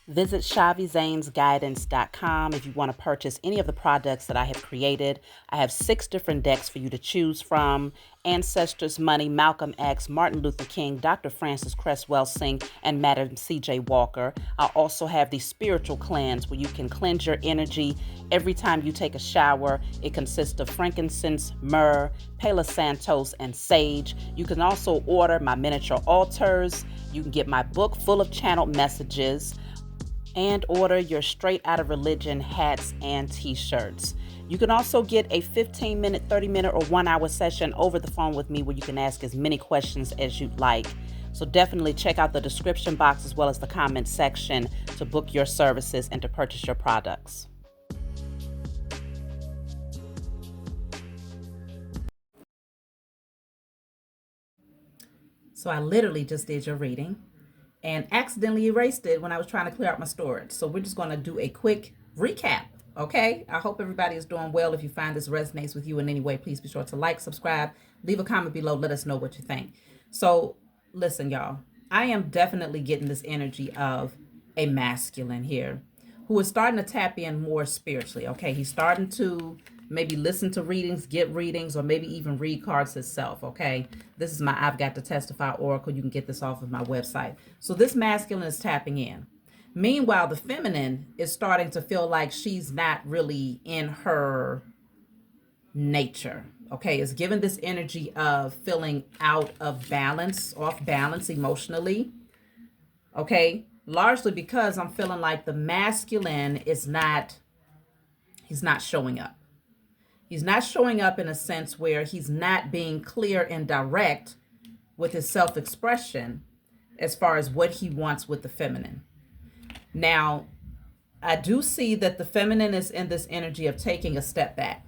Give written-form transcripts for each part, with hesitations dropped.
Visit ShaviZanesGuidance.com if you want to purchase any of the products that I have created. I have 6 different decks for you to choose from: Ancestors Money, Malcolm X, Martin Luther King, Dr. Francis Cresswell Singh, and Madam C.J. Walker. I also have the Spiritual Cleanse, where you can cleanse your energy every time you take a shower. It consists of frankincense, myrrh, Palo Santos, and sage. You can also order my miniature altars. You can get my book full of channeled messages, and order your Straight Outta Religion hats and t-shirts. You can also get a 15-minute, 30-minute, or 1-hour session over the phone with me where you can ask as many questions as you'd like. So definitely check out the description box as well as the comment section to book your services and to purchase your products. So I literally just did your reading and accidentally erased it when I was trying to clear out my storage. So we're just going to do a quick recap. Okay, I hope everybody is doing well. If you find this resonates with you in any way, please be sure to like, subscribe, leave a comment below, let us know what you think. So listen, y'all, I am definitely getting this energy of a masculine here who is starting to tap in more spiritually. Okay, he's starting to maybe listen to readings, get readings, or maybe even read cards himself. Okay, this is my I've Got to Testify Oracle. You can get this off of my website. So this masculine is tapping in. Meanwhile, the feminine is starting to feel like she's not really in her nature. Okay, it's given this energy of feeling out of balance, off balance emotionally. Okay, largely because I'm feeling like the masculine is not, he's not showing up. He's not showing up in a sense where he's not being clear and direct with his self-expression as far as what he wants with the feminine. Now, I do see that the feminine is in this energy of taking a step back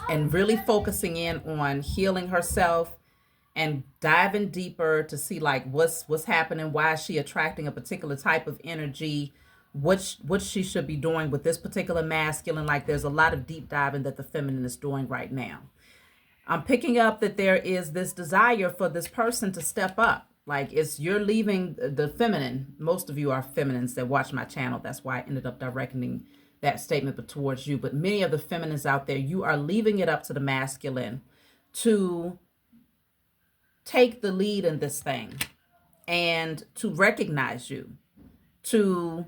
and really focusing in on healing herself and diving deeper to see like what's happening, why is she attracting a particular type of energy, what she should be doing with this particular masculine. Like there's a lot of deep diving that the feminine is doing right now. I'm picking up that there is this desire for this person to step up. Like it's, you're leaving the feminine. Most of you are feminines that watch my channel. That's why I ended up directing that statement towards you. But many of the feminines out there, you are leaving it up to the masculine to take the lead in this thing and to recognize you, to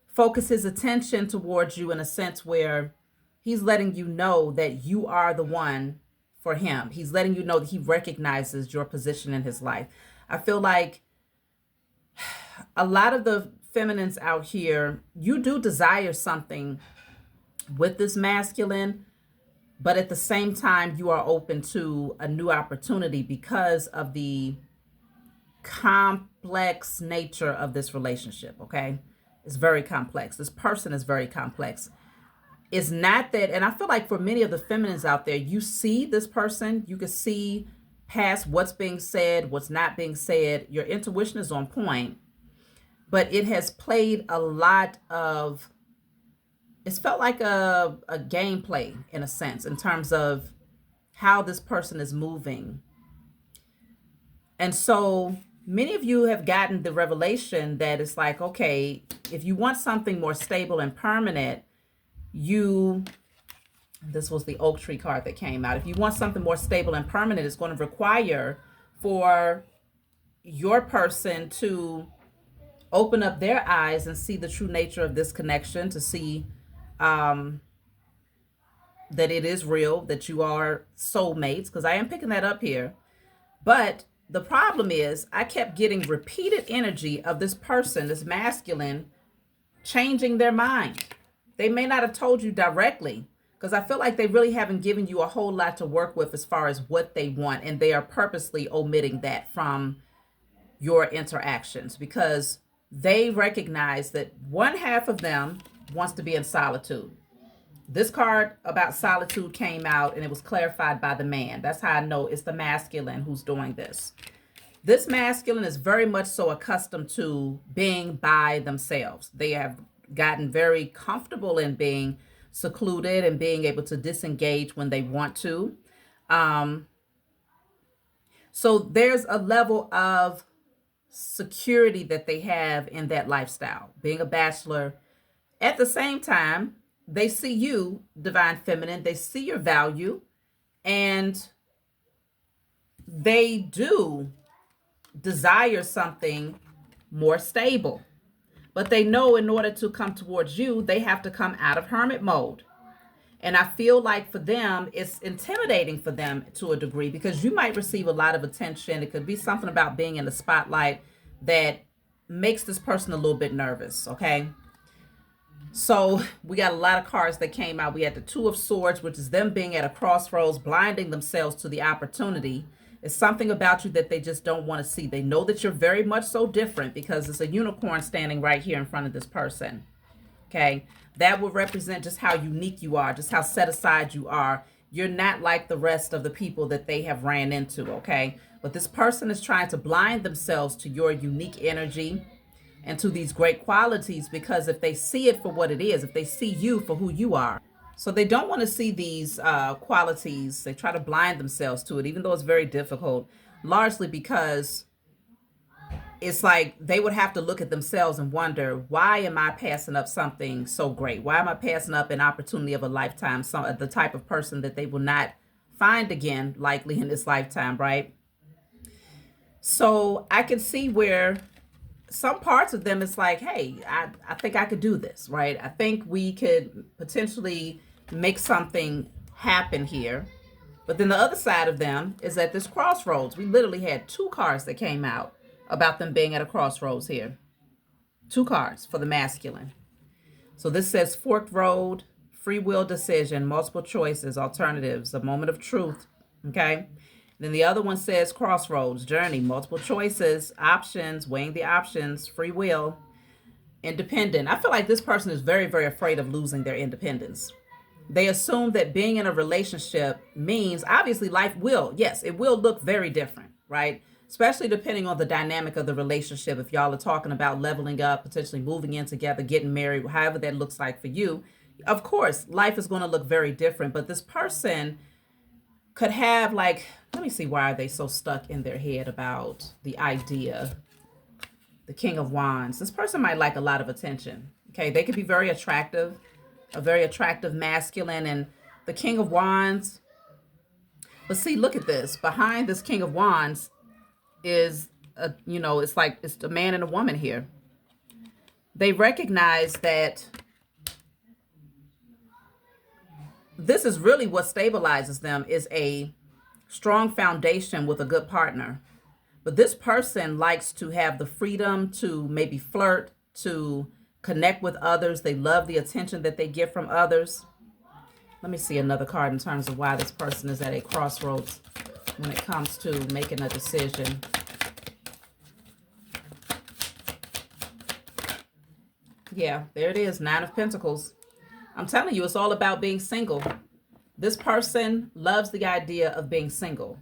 focus his attention towards you in a sense where he's letting you know that you are the one for him. He's letting you know that he recognizes your position in his life. I feel like a lot of the feminines out here, you do desire something with this masculine, but at the same time, you are open to a new opportunity because of the complex nature of this relationship, okay? It's very complex. This person is very complex. It's not that, and I feel like for many of the feminines out there, you see this person, you can see past what's being said, what's not being said. Your intuition is on point, but it has played a lot of, it's felt like a gameplay in a sense in terms of how this person is moving. And so many of you have gotten the revelation that it's like, okay, if you want something more stable and permanent, this was the oak tree card that came out. If you want something more stable and permanent, it's going to require for your person to open up their eyes and see the true nature of this connection, to see that it is real, that you are soulmates, because I am picking that up here. But the problem is I kept getting repeated energy of this person, this masculine, changing their mind. They may not have told you directly, because I feel like they really haven't given you a whole lot to work with as far as what they want. And they are purposely omitting that from your interactions because they recognize that one half of them wants to be in solitude. This card about solitude came out and it was clarified by the man. That's how I know it's the masculine who's doing this. This masculine is very much so accustomed to being by themselves. They have gotten very comfortable in being secluded and being able to disengage when they want to. So there's a level of security that they have in that lifestyle, being a bachelor. At the same time, they see you, divine feminine, they see your value, and they do desire something more stable. But they know in order to come towards you, they have to come out of hermit mode. And I feel like for them, it's intimidating for them to a degree because you might receive a lot of attention. It could be something about being in the spotlight that makes this person a little bit nervous, okay? So we got a lot of cards that came out. We had the Two of Swords, which is them being at a crossroads, blinding themselves to the opportunity. It's something about you that they just don't want to see. They know that you're very much so different because it's a unicorn standing right here in front of this person. Okay, that will represent just how unique you are, just how set aside you are. You're not like the rest of the people that they have ran into, okay? But this person is trying to blind themselves to your unique energy and to these great qualities, because if they see it for what it is, if they see you for who you are, so they don't want to see these qualities. They try to blind themselves to it, even though it's very difficult, largely because it's like they would have to look at themselves and wonder, why am I passing up something so great? Why am I passing up an opportunity of a lifetime, the type of person that they will not find again, likely in this lifetime, right? So I can see where some parts of them, it's like, hey, I think I could do this, right? I think we could potentially make something happen here. But then the other side of them is at this crossroads. We literally had two cards that came out about them being at a crossroads here. Two cards for the masculine. So this says forked road, free will decision, multiple choices, alternatives, a moment of truth. Okay. Then the other one says crossroads, journey, multiple choices, options, weighing the options, free will, independent. I feel like this person is very, very afraid of losing their independence. They assume that being in a relationship means, obviously, life will, yes, it will look very different, right? Especially depending on the dynamic of the relationship. If y'all are talking about leveling up, potentially moving in together, getting married, however that looks like for you, of course, life is going to look very different. But this person could have, like, let me see, why are they so stuck in their head about the idea? The King of Wands. This person might like a lot of attention. Okay, they could be very attractive, a very attractive masculine, and the King of Wands. But see, look at this. Behind this King of Wands is it's like it's a man and a woman here. They recognize that this is really what stabilizes them, is a strong foundation with a good partner. But this person likes to have the freedom to maybe flirt, to connect with others. They love the attention that they get from others. Let me see another card in terms of why this person is at a crossroads when it comes to making a decision. Yeah, there it is. Nine of Pentacles. I'm telling you, it's all about being single. This person loves the idea of being single.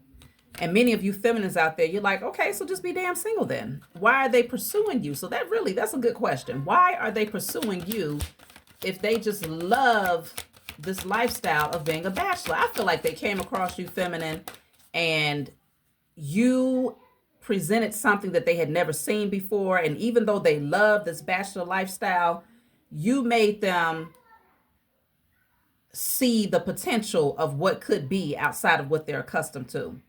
And many of you feminines out there, you're like, okay, so just be damn single then. Why are they pursuing you? So that's a good question. Why are they pursuing you if they just love this lifestyle of being a bachelor? I feel like they came across you, feminine, and you presented something that they had never seen before. And even though they love this bachelor lifestyle, you made them see the potential of what could be outside of what they're accustomed to.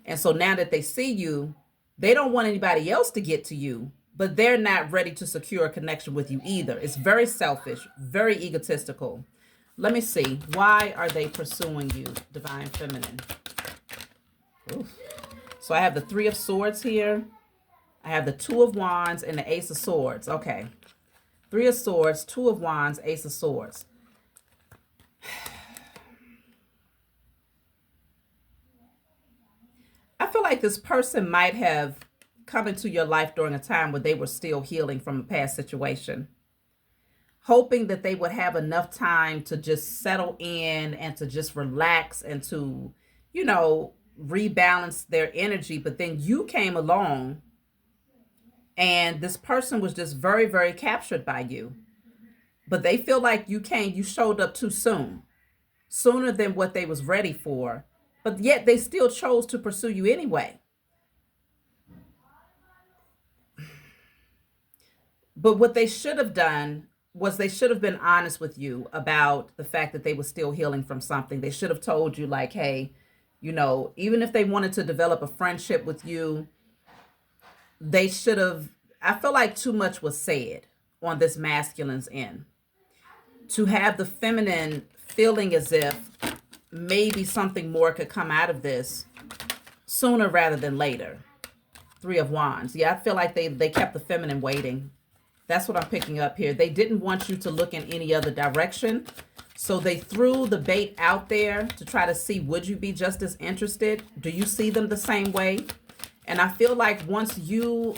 And so now that they see you, they don't want anybody else to get to you, but they're not ready to secure a connection with you either. It's very selfish, very egotistical. Let me see. Why are they pursuing you, divine feminine? Oof. So I have the Three of Swords here. I have the Two of Wands and the Ace of Swords. Okay. Three of Swords, Two of Wands, Ace of Swords. I feel like this person might have come into your life during a time where they were still healing from a past situation, hoping that they would have enough time to just settle in and to just relax and to, rebalance their energy. But then you came along and this person was just very, very captured by you. But they feel like you showed up too soon, sooner than what they was ready for. But yet they still chose to pursue you anyway. But what they should have done was they should have been honest with you about the fact that they were still healing from something. They should have told you, like, hey, even if they wanted to develop a friendship with you, they should have. I feel like too much was said on this masculine's end to have the feminine feeling as if maybe something more could come out of this sooner rather than later. Three of Wands. Yeah, I feel like they kept the feminine waiting. That's what I'm picking up here. They didn't want you to look in any other direction. So they threw the bait out there to try to see, would you be just as interested? Do you see them the same way? And I feel like once you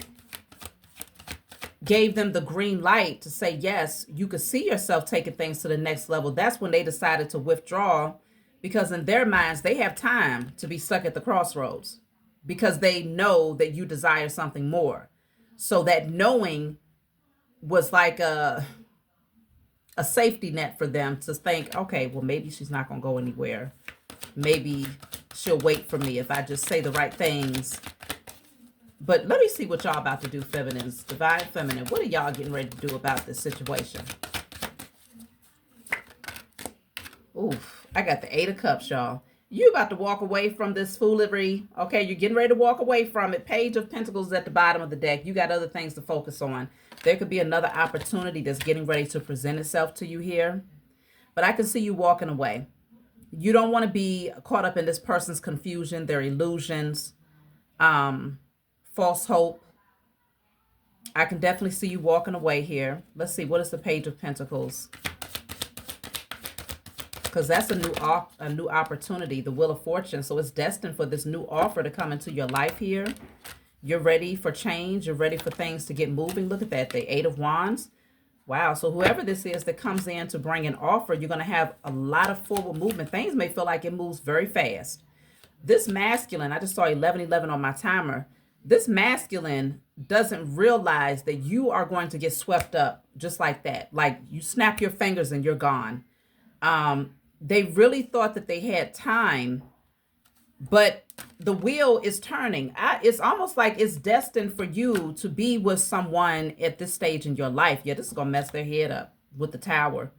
gave them the green light to say, yes, you could see yourself taking things to the next level, that's when they decided to withdraw, because in their minds, they have time to be stuck at the crossroads because they know that you desire something more. So that knowing was like a safety net for them to think, okay, well, maybe she's not going to go anywhere. Maybe she'll wait for me if I just say the right things. But let me see what y'all about to do, feminines. Divine feminine. What are y'all getting ready to do about this situation? Oof. I got the 8 of Cups, y'all. You about to walk away from this foolery. Okay, you're getting ready to walk away from it. Page of Pentacles at the bottom of the deck. You got other things to focus on. There could be another opportunity that's getting ready to present itself to you here. But I can see you walking away. You don't want to be caught up in this person's confusion, their illusions, false hope. I can definitely see you walking away here. Let's see, what is the Page of Pentacles? Because that's a new opportunity, the Wheel of Fortune. So it's destined for this new offer to come into your life here. You're ready for change. You're ready for things to get moving. Look at that, the 8 of Wands. Wow, so whoever this is that comes in to bring an offer, you're going to have a lot of forward movement. Things may feel like it moves very fast. This masculine, I just saw 1111 on my timer. This masculine doesn't realize that you are going to get swept up just like that. Like you snap your fingers and you're gone. They really thought that they had time, but the wheel is turning. It's almost like it's destined for you to be with someone at this stage in your life. Yeah, this is going to mess their head up with the Tower.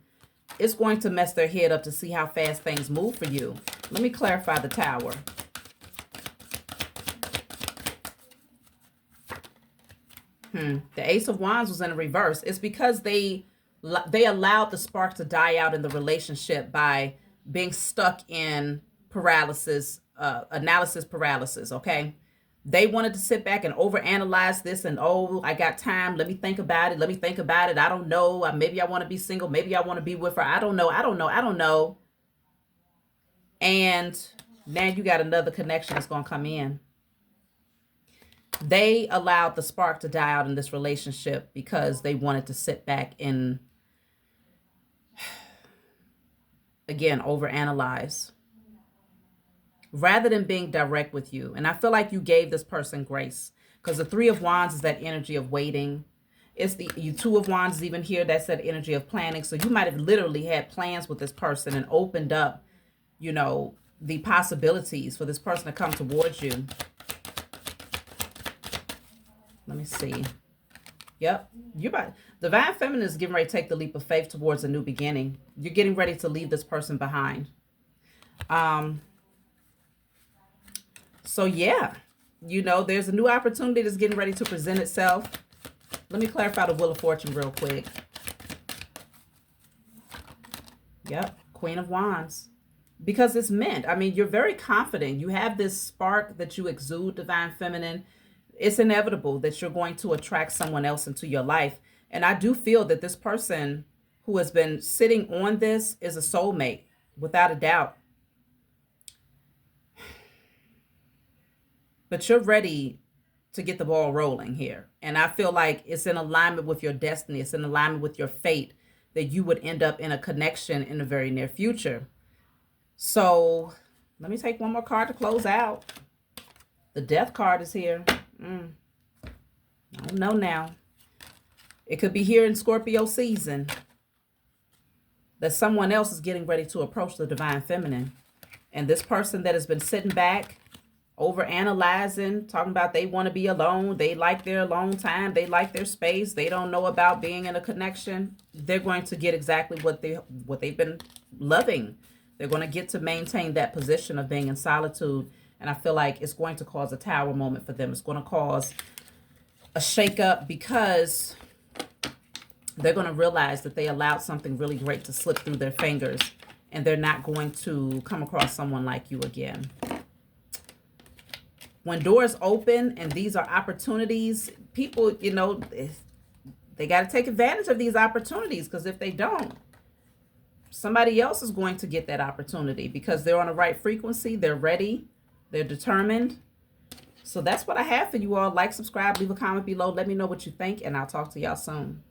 It's going to mess their head up to see how fast things move for you. Let me clarify the Tower. The Ace of Wands was in a reverse. It's because they allowed the spark to die out in the relationship by being stuck in paralysis, analysis paralysis, okay? They wanted to sit back and overanalyze this and, oh, I got time. Let me think about it. Let me think about it. I don't know. Maybe I want to be single. Maybe I want to be with her. I don't know. And now you got another connection that's going to come in. They allowed the spark to die out in this relationship because they wanted to sit back and, again, overanalyze rather than being direct with you. And I feel like you gave this person grace because the 3 of Wands is that energy of waiting. It's the 2 of Wands is even here. That's that energy of planning. So you might have literally had plans with this person and opened up, the possibilities for this person to come towards you. Let me see. Yep. Divine Feminine is getting ready to take the leap of faith towards a new beginning. You're getting ready to leave this person behind. So yeah, there's a new opportunity that's getting ready to present itself. Let me clarify the Wheel of Fortune real quick. Yep. Queen of Wands. Because it's meant. I mean, you're very confident. You have this spark that you exude, Divine Feminine. It's inevitable that you're going to attract someone else into your life. And I do feel that this person who has been sitting on this is a soulmate, without a doubt. But you're ready to get the ball rolling here. And I feel like it's in alignment with your destiny. It's in alignment with your fate that you would end up in a connection in the very near future. So let me take one more card to close out. The Death card is here. I don't know now. It could be here in Scorpio season that someone else is getting ready to approach the Divine Feminine. And this person that has been sitting back over analyzing, talking about they want to be alone, they like their alone time, they like their space, they don't know about being in a connection, they're going to get exactly what they've been loving. They're going to get to maintain that position of being in solitude. And I feel like it's going to cause a tower moment for them. It's going to cause a shakeup because they're going to realize that they allowed something really great to slip through their fingers, and they're not going to come across someone like you again. When doors open and these are opportunities, people, they got to take advantage of these opportunities, because if they don't, somebody else is going to get that opportunity because they're on the right frequency, they're ready, they're determined. So that's what I have for you all. Like, subscribe, leave a comment below. Let me know what you think, and I'll talk to y'all soon.